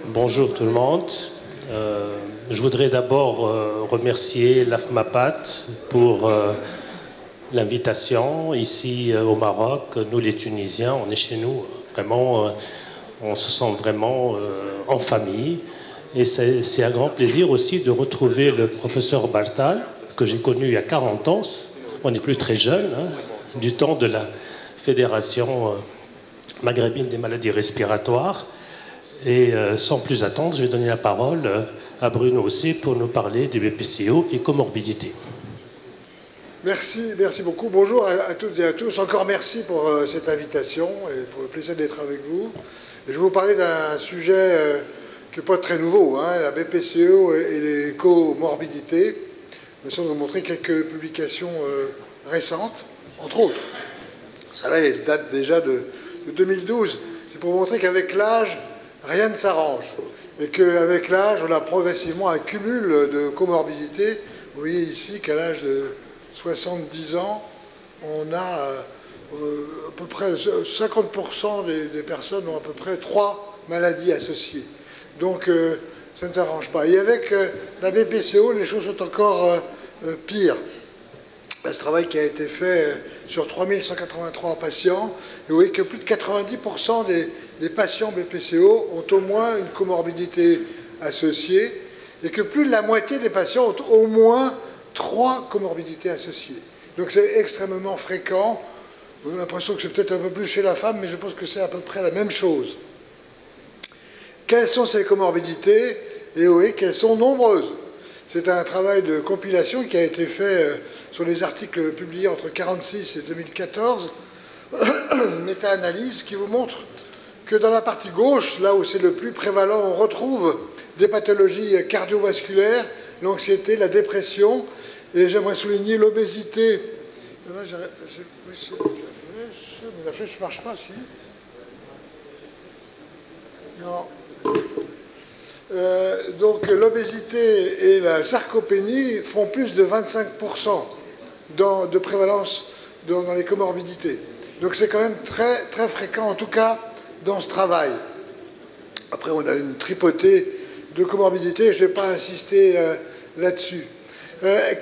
Bonjour tout le monde. Je voudrais d'abord remercier l'AFMAPAT pour l'invitation ici au Maroc. Nous les Tunisiens, on est chez nous, vraiment, on se sent vraiment en famille. Et c'est un grand plaisir aussi de retrouver le professeur Bartal, que j'ai connu il y a 40 ans. On n'est plus très jeune, hein, du temps de la Fédération maghrébine des maladies respiratoires. Et sans plus attendre, je vais donner la parole à Bruno aussi pour nous parler des BPCO et comorbidités. Merci beaucoup. Bonjour à toutes et à tous. Encore merci pour cette invitation et pour le plaisir d'être avec vous. Et je vais vous parler d'un sujet qui n'est pas très nouveau, hein, la BPCO et les comorbidités. Je vais vous montrer quelques publications récentes, entre autres. Ça là, elle date déjà de 2012. C'est pour vous montrer qu'avec l'âge, rien ne s'arrange. Et qu'avec l'âge, on a progressivement un cumul de comorbidités. Vous voyez ici qu'à l'âge de 70 ans, on a à peu près 50% des personnes ont à peu près 3 maladies associées. Donc ça ne s'arrange pas. Et avec la BPCO, les choses sont encore pires. Ce travail qui a été fait sur 3183 patients, et vous voyez que plus de 90% des patients BPCO ont au moins une comorbidité associée, et que plus de la moitié des patients ont au moins 3 comorbidités associées. Donc c'est extrêmement fréquent. On a l'impression que c'est peut-être un peu plus chez la femme, mais je pense que c'est à peu près la même chose. Quelles sont ces comorbidités? Et oui, qu'elles sont nombreuses. C'est un travail de compilation qui a été fait sur les articles publiés entre 1946 et 2014, une méta-analyse qui vous montre que dans la partie gauche, là où c'est le plus prévalent, on retrouve des pathologies cardiovasculaires, l'anxiété, la dépression, et j'aimerais souligner l'obésité. La flèche ne marche pas, si? Non. Donc l'obésité et la sarcopénie font plus de 25% de prévalence dans les comorbidités. Donc c'est quand même très, très fréquent, en tout cas dans ce travail. Après, on a une tripotée de comorbidités, je ne vais pas insister là-dessus.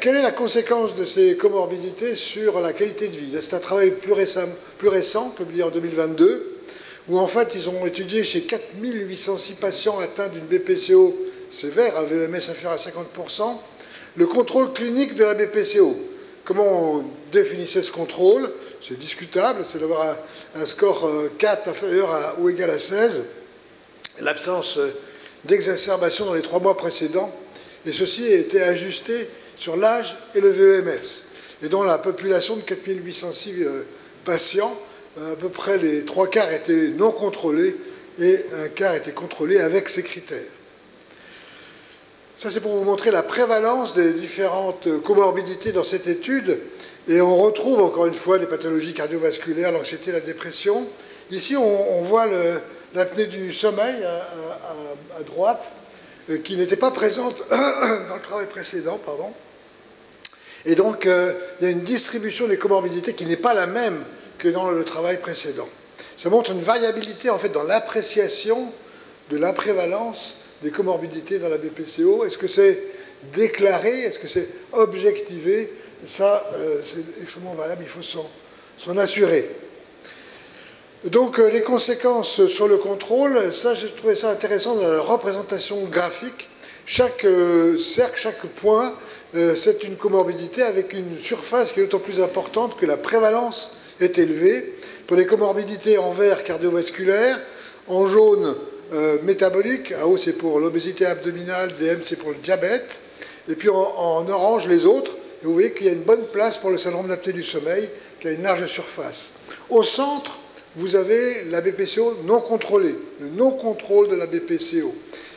Quelle est la conséquence de ces comorbidités sur la qualité de vie? C'est un travail plus récent, publié en 2022, où en fait ils ont étudié chez 4806 patients atteints d'une BPCO sévère, un VMS inférieur à 50%, le contrôle clinique de la BPCO. Comment on définissait ce contrôle? C'est discutable, c'est d'avoir un score 4 inférieur ou égal à 16, l'absence d'exacerbation dans les 3 mois précédents, et ceci a été ajusté sur l'âge et le VMS. Et dans la population de 4806 patients, à peu près les 3 quarts étaient non contrôlés et un quart était contrôlé avec ces critères. Ça, c'est pour vous montrer la prévalence des différentes comorbidités dans cette étude. Et on retrouve encore une fois les pathologies cardiovasculaires, l'anxiété, la dépression. Ici, on voit l'apnée du sommeil à droite, qui n'était pas présente dans le travail précédent, pardon. Et donc, il y a une distribution des comorbidités qui n'est pas la même que dans le travail précédent. Ça montre une variabilité en fait dans l'appréciation de la prévalence des comorbidités dans la BPCO. Est-ce que c'est déclaré? Est-ce que c'est objectivé? Ça, c'est extrêmement variable, il faut s'en assurer. Donc, les conséquences sur le contrôle, ça, j'ai trouvé ça intéressant dans la représentation graphique. Chaque cercle, chaque point, c'est une comorbidité avec une surface qui est d'autant plus importante que la prévalence est élevée. Pour les comorbidités en vert cardiovasculaire, en jaune métabolique, AO c'est pour l'obésité abdominale, DM c'est pour le diabète, et puis en orange les autres. Et vous voyez qu'il y a une bonne place pour le syndrome d'apnée du sommeil qui a une large surface. Au centre, vous avez la BPCO non contrôlée, le non-contrôle de la BPCO.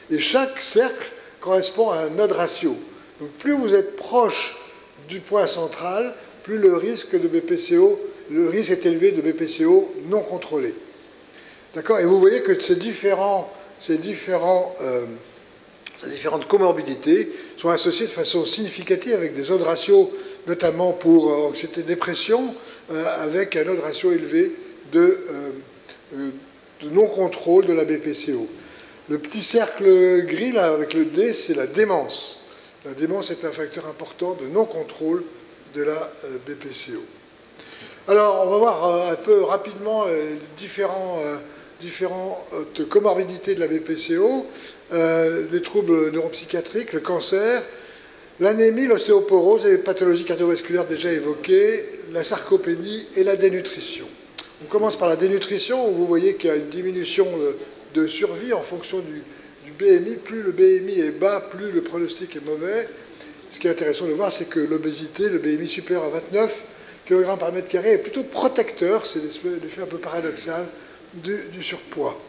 Et chaque cercle correspond à un odd ratio. Donc plus vous êtes proche du point central, plus le risque de BPCO, le risque est élevé de BPCO non contrôlé. D'accord? Et vous voyez que ces différentes comorbidités sont associées de façon significative avec des odd ratios, notamment pour anxiété dépression, avec un odd ratio élevé de non-contrôle de la BPCO. Le petit cercle gris, là, avec le D, c'est la démence. La démence est un facteur important de non-contrôle de la BPCO. Alors, on va voir un peu rapidement les différentes comorbidités de la BPCO, les troubles neuropsychiatriques, le cancer, l'anémie, l'ostéoporose et les pathologies cardiovasculaires déjà évoquées, la sarcopénie et la dénutrition. On commence par la dénutrition, où vous voyez qu'il y a une diminution de survie en fonction du BMI. Plus le BMI est bas, plus le pronostic est mauvais. Ce qui est intéressant de voir, c'est que l'obésité, le BMI supérieur à 29 kg par mètre carré, est plutôt protecteur, c'est l'effet un peu paradoxal du surpoids.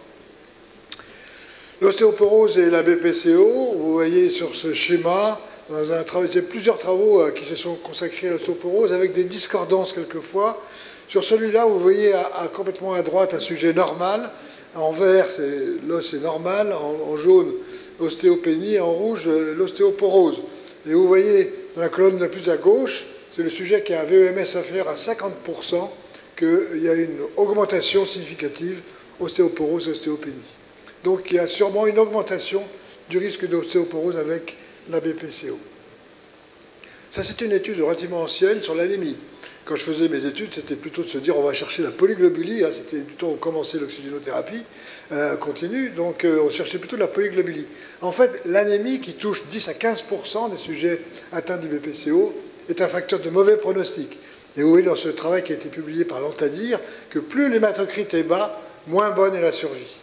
L'ostéoporose et la BPCO, vous voyez sur ce schéma, il y a plusieurs travaux qui se sont consacrés à l'ostéoporose, avec des discordances quelquefois. Sur celui-là, vous voyez complètement à droite un sujet normal. En vert, l'os est normal. En jaune, l'ostéopénie. En rouge, l'ostéoporose. Et vous voyez, dans la colonne la plus à gauche, c'est le sujet qui a un VEMS inférieur à 50%, qu'il y a une augmentation significative ostéoporose, ostéopénie. Donc il y a sûrement une augmentation du risque d'ostéoporose avec la BPCO. Ça, c'est une étude relativement ancienne sur l'anémie. Quand je faisais mes études, c'était plutôt de se dire on va chercher la polyglobulie, hein, c'était plutôt on commençait l'oxygénothérapie continue, donc on cherchait plutôt de la polyglobulie. En fait, l'anémie qui touche 10 à 15% des sujets atteints du BPCO est un facteur de mauvais pronostic. Et vous voyez dans ce travail qui a été publié par l'Antadir que plus l'hématocrit est bas, moins bonne est la survie.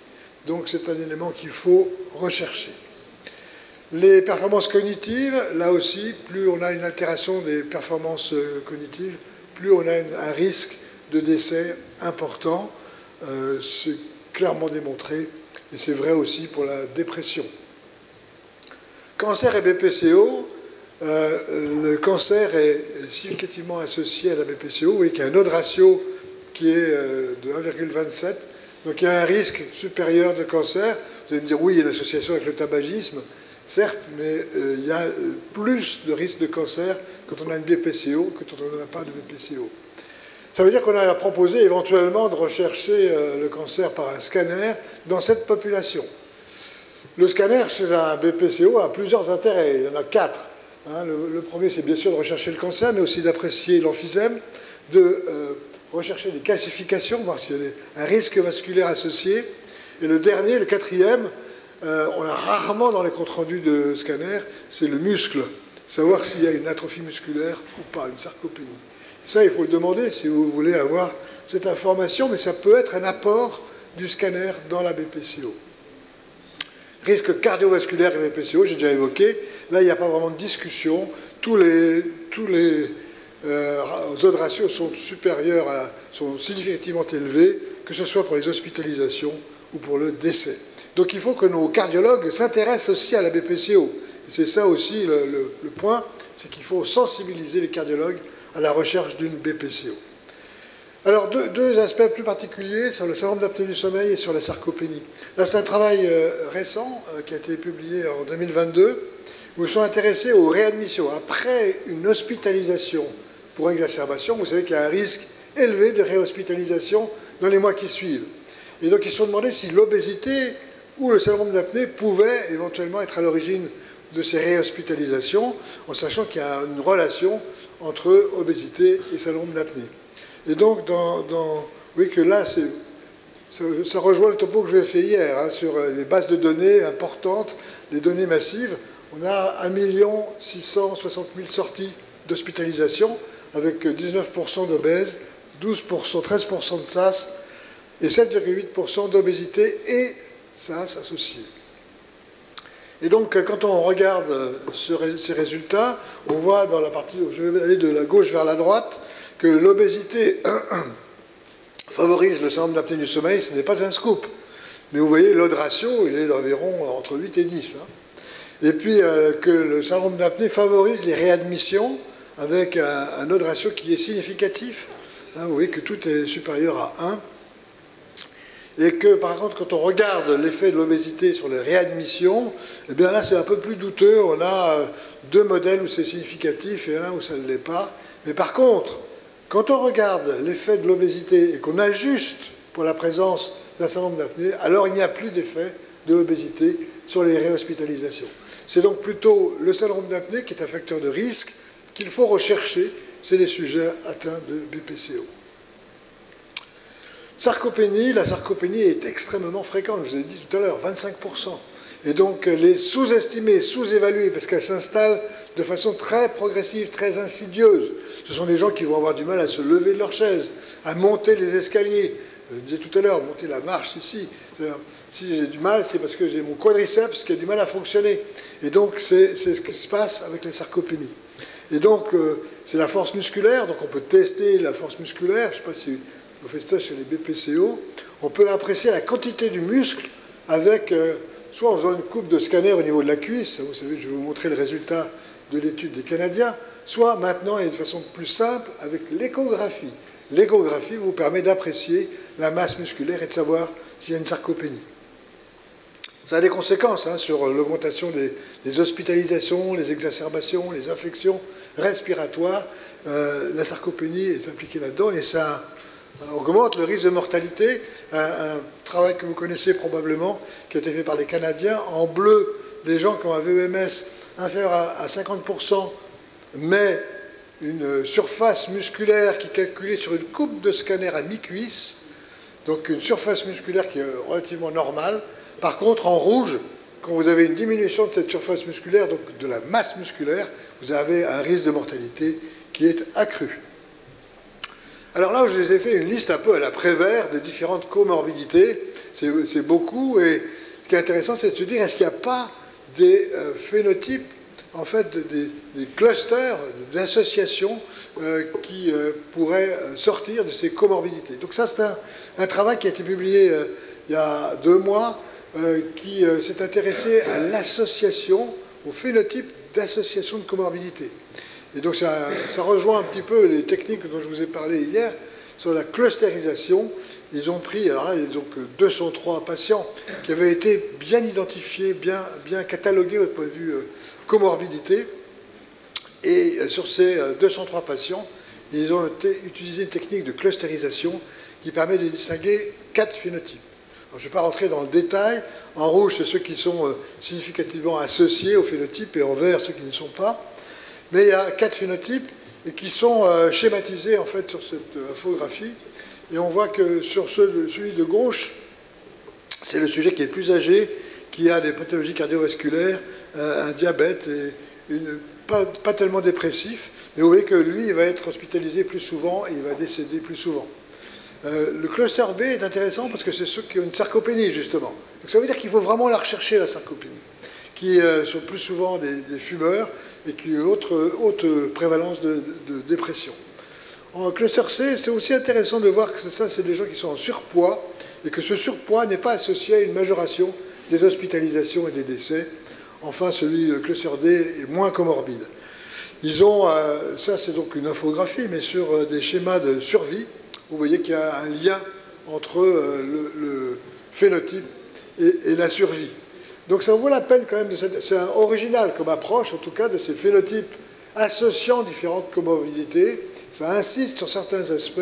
Donc c'est un élément qu'il faut rechercher. Les performances cognitives, là aussi, plus on a une altération des performances cognitives, plus on a un risque de décès important. C'est clairement démontré, et c'est vrai aussi pour la dépression. Cancer et BPCO, le cancer est significativement associé à la BPCO. Vous voyez qu'il y a un odds ratio qui est de 1,27, donc il y a un risque supérieur de cancer. Vous allez me dire, oui, il y a une association avec le tabagisme, certes, mais il y a plus de risque de cancer quand on a une BPCO que quand on n'a pas de BPCO. Ça veut dire qu'on a proposé éventuellement de rechercher le cancer par un scanner dans cette population. Le scanner chez un BPCO a plusieurs intérêts, il y en a 4. Hein. Le premier, c'est bien sûr de rechercher le cancer, mais aussi d'apprécier l'emphysème, de rechercher des calcifications, voir s'il y a un risque vasculaire associé. Et le dernier, le quatrième, on a rarement dans les comptes rendus de scanner, c'est le muscle, savoir s'il y a une atrophie musculaire ou pas, une sarcopénie. Ça, il faut le demander si vous voulez avoir cette information, mais ça peut être un apport du scanner dans la BPCO. Risque cardiovasculaire et BPCO, j'ai déjà évoqué. Là, il n'y a pas vraiment de discussion. Tous les odds ratios sont supérieurs, sont significativement élevés, que ce soit pour les hospitalisations ou pour le décès. Donc il faut que nos cardiologues s'intéressent aussi à la BPCO. Et c'est ça aussi le point, c'est qu'il faut sensibiliser les cardiologues à la recherche d'une BPCO. Alors deux aspects plus particuliers sur le syndrome d'apnée du sommeil et sur la sarcopénie. Là, c'est un travail récent qui a été publié en 2022, où ils sont intéressés aux réadmissions. Après une hospitalisation pour exacerbation, vous savez qu'il y a un risque élevé de réhospitalisation dans les mois qui suivent. Et donc ils se sont demandé si l'obésité ou le syndrome d'apnée pouvait éventuellement être à l'origine de ces réhospitalisations, en sachant qu'il y a une relation entre obésité et syndrome d'apnée. Et donc, vous voyez que là, ça rejoint le topo que je vous ai fait hier, hein, sur les bases de données importantes, les données massives. On a 1 660 000 sorties d'hospitalisation, avec 19% d'obèses, 13% de SAS et 7,8% d'obésité et SAS associé. Et donc, quand on regarde ces résultats, on voit dans la partie, je vais aller de la gauche vers la droite, que l'obésité favorise le syndrome d'apnée du sommeil. Ce n'est pas un scoop. Mais vous voyez, l'odds ratio, il est d'environ entre 8 et 10. Hein. Et puis, que le syndrome d'apnée favorise les réadmissions avec un odds ratio qui est significatif. Hein, vous voyez que tout est supérieur à 1. Et que, par contre, quand on regarde l'effet de l'obésité sur les réadmissions, eh bien là, c'est un peu plus douteux. On a 2 modèles où c'est significatif et un où ça ne l'est pas. Mais par contre, quand on regarde l'effet de l'obésité et qu'on ajuste pour la présence d'un syndrome d'apnée, alors il n'y a plus d'effet de l'obésité sur les réhospitalisations. C'est donc plutôt le syndrome d'apnée qui est un facteur de risque qu'il faut rechercher, c'est les sujets atteints de BPCO. Sarcopénie, la sarcopénie est extrêmement fréquente, je vous ai dit tout à l'heure, 25%. Et donc elle est sous-estimée, sous-évaluée, parce qu'elle s'installe de façon très progressive, très insidieuse. Ce sont des gens qui vont avoir du mal à se lever de leur chaise, à monter les escaliers. Je le disais tout à l'heure, monter la marche ici. Si j'ai du mal, c'est parce que j'ai mon quadriceps qui a du mal à fonctionner. Et donc c'est ce qui se passe avec les sarcopénies. Et donc c'est la force musculaire, donc on peut tester la force musculaire, je ne sais pas si on fait ça chez les BPCO, on peut apprécier la quantité du muscle avec, soit en faisant une coupe de scanner au niveau de la cuisse, vous savez, je vais vous montrer le résultat de l'étude des Canadiens, soit maintenant, et de façon plus simple, avec l'échographie. L'échographie vous permet d'apprécier la masse musculaire et de savoir s'il y a une sarcopénie. Ça a des conséquences sur l'augmentation des hospitalisations, les exacerbations, les infections respiratoires. La sarcopénie est impliquée là-dedans et ça augmente le risque de mortalité. Un travail que vous connaissez probablement, qui a été fait par les Canadiens. En bleu, les gens qui ont un VEMS inférieur à 50%, mais une surface musculaire qui est calculée sur une coupe de scanner à mi-cuisse, donc une surface musculaire qui est relativement normale. Par contre, en rouge, quand vous avez une diminution de cette surface musculaire, donc de la masse musculaire, vous avez un risque de mortalité qui est accru. Alors là, je vous ai fait une liste un peu à la Prévert des différentes comorbidités. C'est beaucoup, et ce qui est intéressant, c'est de se dire, est-ce qu'il n'y a pas des phénotypes, en fait, des clusters, des associations qui pourraient sortir de ces comorbidités. Donc ça, c'est un travail qui a été publié il y a 2 mois, qui s'est intéressé à l'association, au phénotype d'association de comorbidité. Et donc ça rejoint un petit peu les techniques dont je vous ai parlé hier sur la clusterisation. Ils ont pris, alors là, ils ont que 203 patients qui avaient été bien identifiés, bien catalogués au point de vue comorbidité. Et sur ces 203 patients, ils ont utilisé une technique de clusterisation qui permet de distinguer 4 phénotypes. Alors, je ne vais pas rentrer dans le détail. En rouge, c'est ceux qui sont significativement associés au phénotype, et en vert, ceux qui ne sont pas. Mais il y a 4 phénotypes et qui sont schématisés en fait sur cette infographie. Et on voit que sur celui de gauche, c'est le sujet qui est le plus âgé, qui a des pathologies cardiovasculaires, un diabète et pas tellement dépressif. Mais vous voyez que lui, il va être hospitalisé plus souvent et il va décéder plus souvent. Le cluster B est intéressant parce que c'est ceux qui ont une sarcopénie, justement. Donc ça veut dire qu'il faut vraiment la rechercher, la sarcopénie, qui sont plus souvent des fumeurs et qui ont haute prévalence de dépression. En cluster C, c'est aussi intéressant de voir que ça, c'est des gens qui sont en surpoids et que ce surpoids n'est pas associé à une majoration des hospitalisations et des décès. Enfin, le cluster D est moins comorbide. Ils ont, ça c'est donc une infographie, mais sur des schémas de survie, vous voyez qu'il y a un lien entre le phénotype et la survie. Donc ça vaut la peine quand même, c'est original comme approche, en tout cas, de ces phénotypes associant différentes comorbidités. Ça insiste sur certains aspects.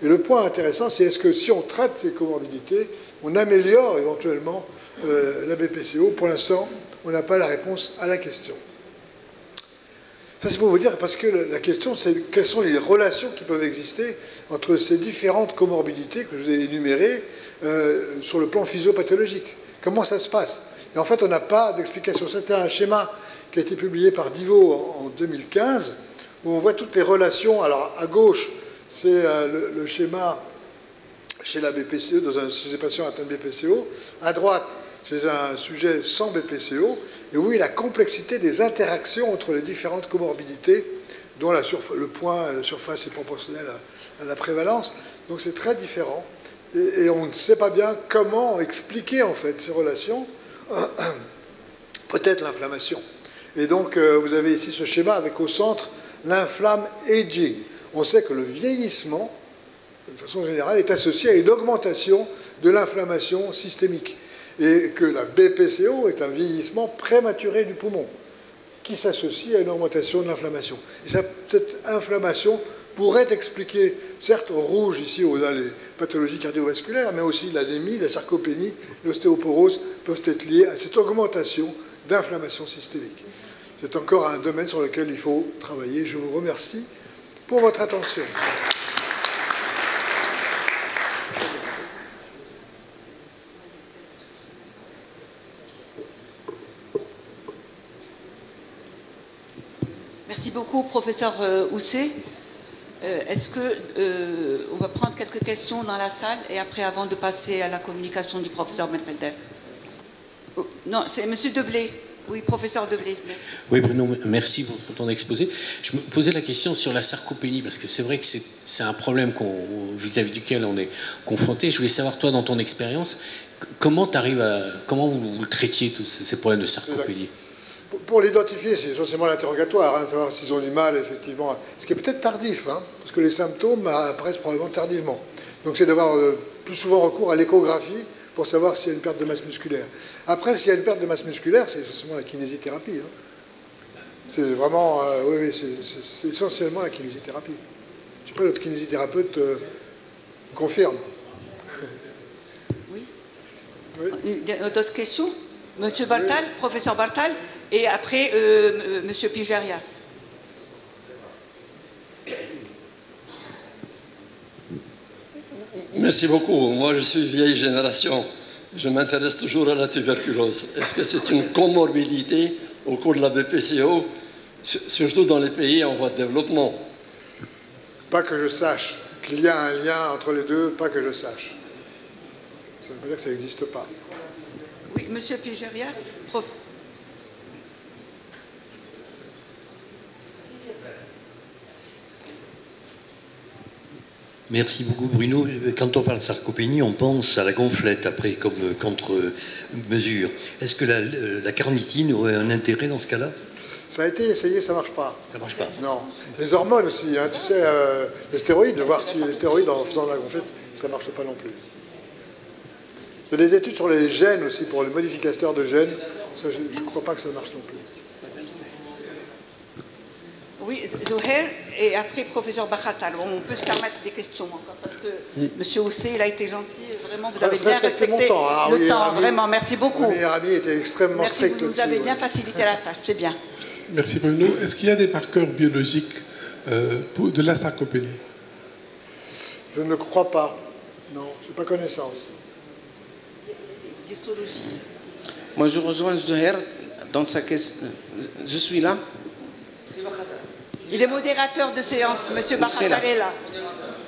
Et le point intéressant, c'est est-ce que si on traite ces comorbidités, on améliore éventuellement la BPCO. Pour l'instant, on n'a pas la réponse à la question. Ça, c'est pour vous dire, parce que la question, c'est quelles sont les relations qui peuvent exister entre ces différentes comorbidités que je vous ai énumérées sur le plan physiopathologique. Comment ça se passe? Et en fait, on n'a pas d'explication. C'était un schéma qui a été publié par Divo en 2015, où on voit toutes les relations. Alors, à gauche, c'est le schéma chez la BPCO, chez les patients atteints de BPCO. À droite, c'est un sujet sans BPCO. Et oui, la complexité des interactions entre les différentes comorbidités, dont le point, la surface est proportionnelle à la prévalence. Donc, c'est très différent. Et on ne sait pas bien comment expliquer, en fait, ces relations. Peut-être l'inflammation. Et donc, vous avez ici ce schéma avec au centre l'inflamme aging. On sait que le vieillissement, de façon générale, est associé à une augmentation de l'inflammation systémique. Et que la BPCO est un vieillissement prématuré du poumon qui s'associe à une augmentation de l'inflammation. Et cette inflammation pourrait expliquer, certes au rouge ici, on a les pathologies cardiovasculaires, mais aussi l'anémie, la sarcopénie, l'ostéoporose peuvent être liées à cette augmentation d'inflammation systémique. C'est encore un domaine sur lequel il faut travailler. Je vous remercie pour votre attention. Merci beaucoup, professeur Housset. Est-ce qu'on va prendre quelques questions dans la salle et après, avant de passer à la communication du professeur Melfender? Non, c'est monsieur Deblé. Oui, professeur Deblé. Merci. Oui, Bruno, merci pour ton exposé. Je me posais la question sur la sarcopénie, parce que c'est vrai que c'est un problème vis-à-vis duquel on est confronté. Je voulais savoir, toi, dans ton expérience, comment vous le traitiez, tous ces problèmes de sarcopénie? Pour l'identifier, c'est essentiellement l'interrogatoire, de savoir s'ils ont du mal, effectivement. Ce qui est peut-être tardif, parce que les symptômes apparaissent probablement tardivement. Donc c'est d'avoir plus souvent recours à l'échographie pour savoir s'il y a une perte de masse musculaire. Après, s'il y a une perte de masse musculaire, c'est essentiellement la kinésithérapie. C'est vraiment, oui, c'est essentiellement la kinésithérapie. Je sais pas, notre kinésithérapeute confirme. Oui. Oui. D'autres questions? Monsieur Bartal, oui. Professeur Bartal, et après Monsieur Pijerias. Merci beaucoup. Moi, je suis vieille génération. Je m'intéresse toujours à la tuberculose. Est-ce que c'est une comorbidité au cours de la BPCO, surtout dans les pays en voie de développement? Pas que je sache. Qu'il y a un lien entre les deux, pas que je sache. Ça veut dire que ça n'existe pas. Oui, Monsieur Pijerias, prof. Merci beaucoup Bruno. Quand on parle de sarcopénie, on pense à la gonflette après comme contre-mesure. Est-ce que la carnitine aurait un intérêt dans ce cas-là? Ça a été essayé, ça ne marche pas. Ça ne marche pas? Non. Les hormones aussi, tu sais, les stéroïdes, de voir si les stéroïdes en faisant de la gonflette, ça ne marche pas non plus. Il y a des études sur les gènes aussi, pour les modificateurs de gènes. Ça, je ne crois pas que ça marche non plus. Oui, Zoher, et après, professeur Bachatal. On peut se permettre des questions encore, parce que Monsieur Housset, il a été gentil, vraiment, vous avez bien respecté mon temps, le temps, vraiment, merci beaucoup. Mon meilleur ami était extrêmement strict là-dessus. Vous avez bien facilité la tâche, c'est bien. Merci Bruno. Est-ce qu'il y a des marqueurs biologiques de la sarcopénie? Je ne crois pas. Non, je n'ai pas connaissance. L'histologie. Moi, je rejoins Zoher dans sa question. Je suis là. Il est modérateur de séance, Monsieur Bachatal est là.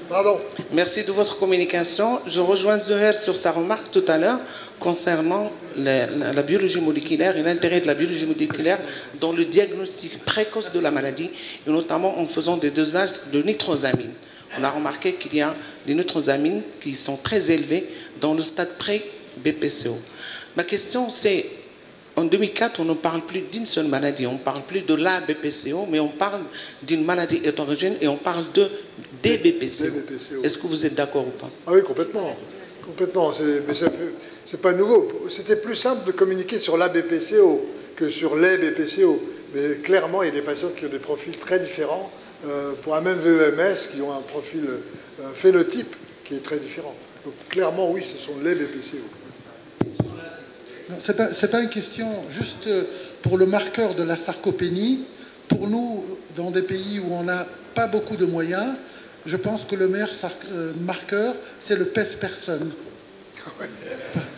Pardon. Merci de votre communication. Je rejoins Zoher sur sa remarque tout à l'heure concernant la biologie moléculaire et l'intérêt de la biologie moléculaire dans le diagnostic précoce de la maladie, et notamment en faisant des dosages de nitrosamine. On a remarqué qu'il y a des nitrosamines qui sont très élevées dans le stade pré-BPCO. Ma question, c'est, en 2004, on ne parle plus d'une seule maladie, on ne parle plus de la BPCO, mais on parle d'une maladie hétérogène et on parle des BPCO. Est-ce que vous êtes d'accord ou pas? Ah oui, complètement. Complètement. Mais c'est pas nouveau. C'était plus simple de communiquer sur la BPCO que sur les BPCO. Mais clairement, il y a des patients qui ont des profils très différents pour un même VEMS, qui ont un profil, un phénotype qui est très différent. Donc clairement, oui, ce sont les BPCO. Ce n'est pas une question juste pour le marqueur de la sarcopénie. Pour nous, dans des pays où on n'a pas beaucoup de moyens, je pense que le meilleur marqueur, c'est le pèse-personne.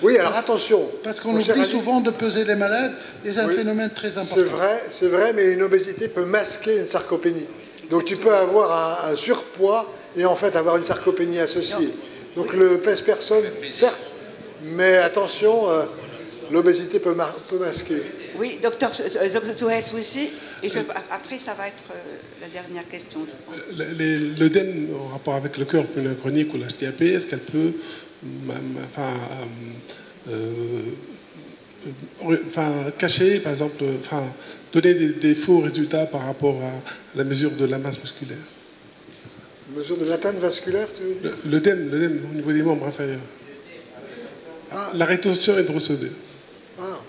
Oui, alors attention. Parce qu'on oublie souvent de peser les malades, et c'est un phénomène très important. C'est vrai, mais une obésité peut masquer une sarcopénie. Donc tu peux avoir un surpoids et en fait avoir une sarcopénie associée. Donc le pèse-personne, certes, mais attention... l'obésité peut masquer. Oui, docteur Zohes aussi. Et après, ça va être la dernière question. L'œdème en rapport avec le cœur chronique ou l'HTAP, est-ce qu'elle peut cacher, par exemple, donner des faux résultats par rapport à la mesure de la masse musculaire? Mesure de l'atteinte vasculaire, tu veux dire? L'œdème au niveau des membres inférieurs. Ah. La rétention hydrosodée. Ah.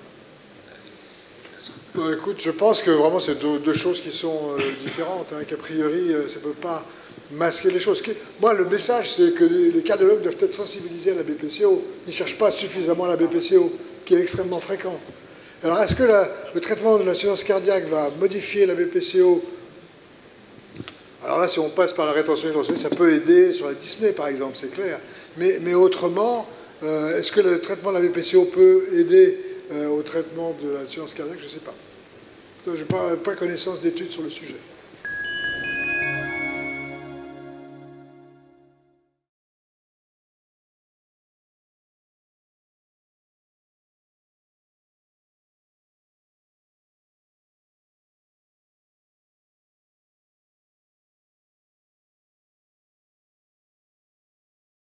Écoute, je pense que vraiment c'est deux choses qui sont différentes, qu'a priori ça ne peut pas masquer les choses. Moi, le message, c'est que les cardiologues doivent être sensibilisés à la BPCO. Ils ne cherchent pas suffisamment la BPCO, qui est extrêmement fréquente. Alors, est-ce que le traitement de l'insuffisance cardiaque va modifier la BPCO? Alors là, si on passe par la rétention hydrosolide, ça peut aider sur la dyspnée, par exemple, c'est clair. Mais autrement, est-ce que le traitement de la BPCO peut aider au traitement de l'insuffisance cardiaque? Je ne sais pas. Je n'ai pas connaissance d'études sur le sujet.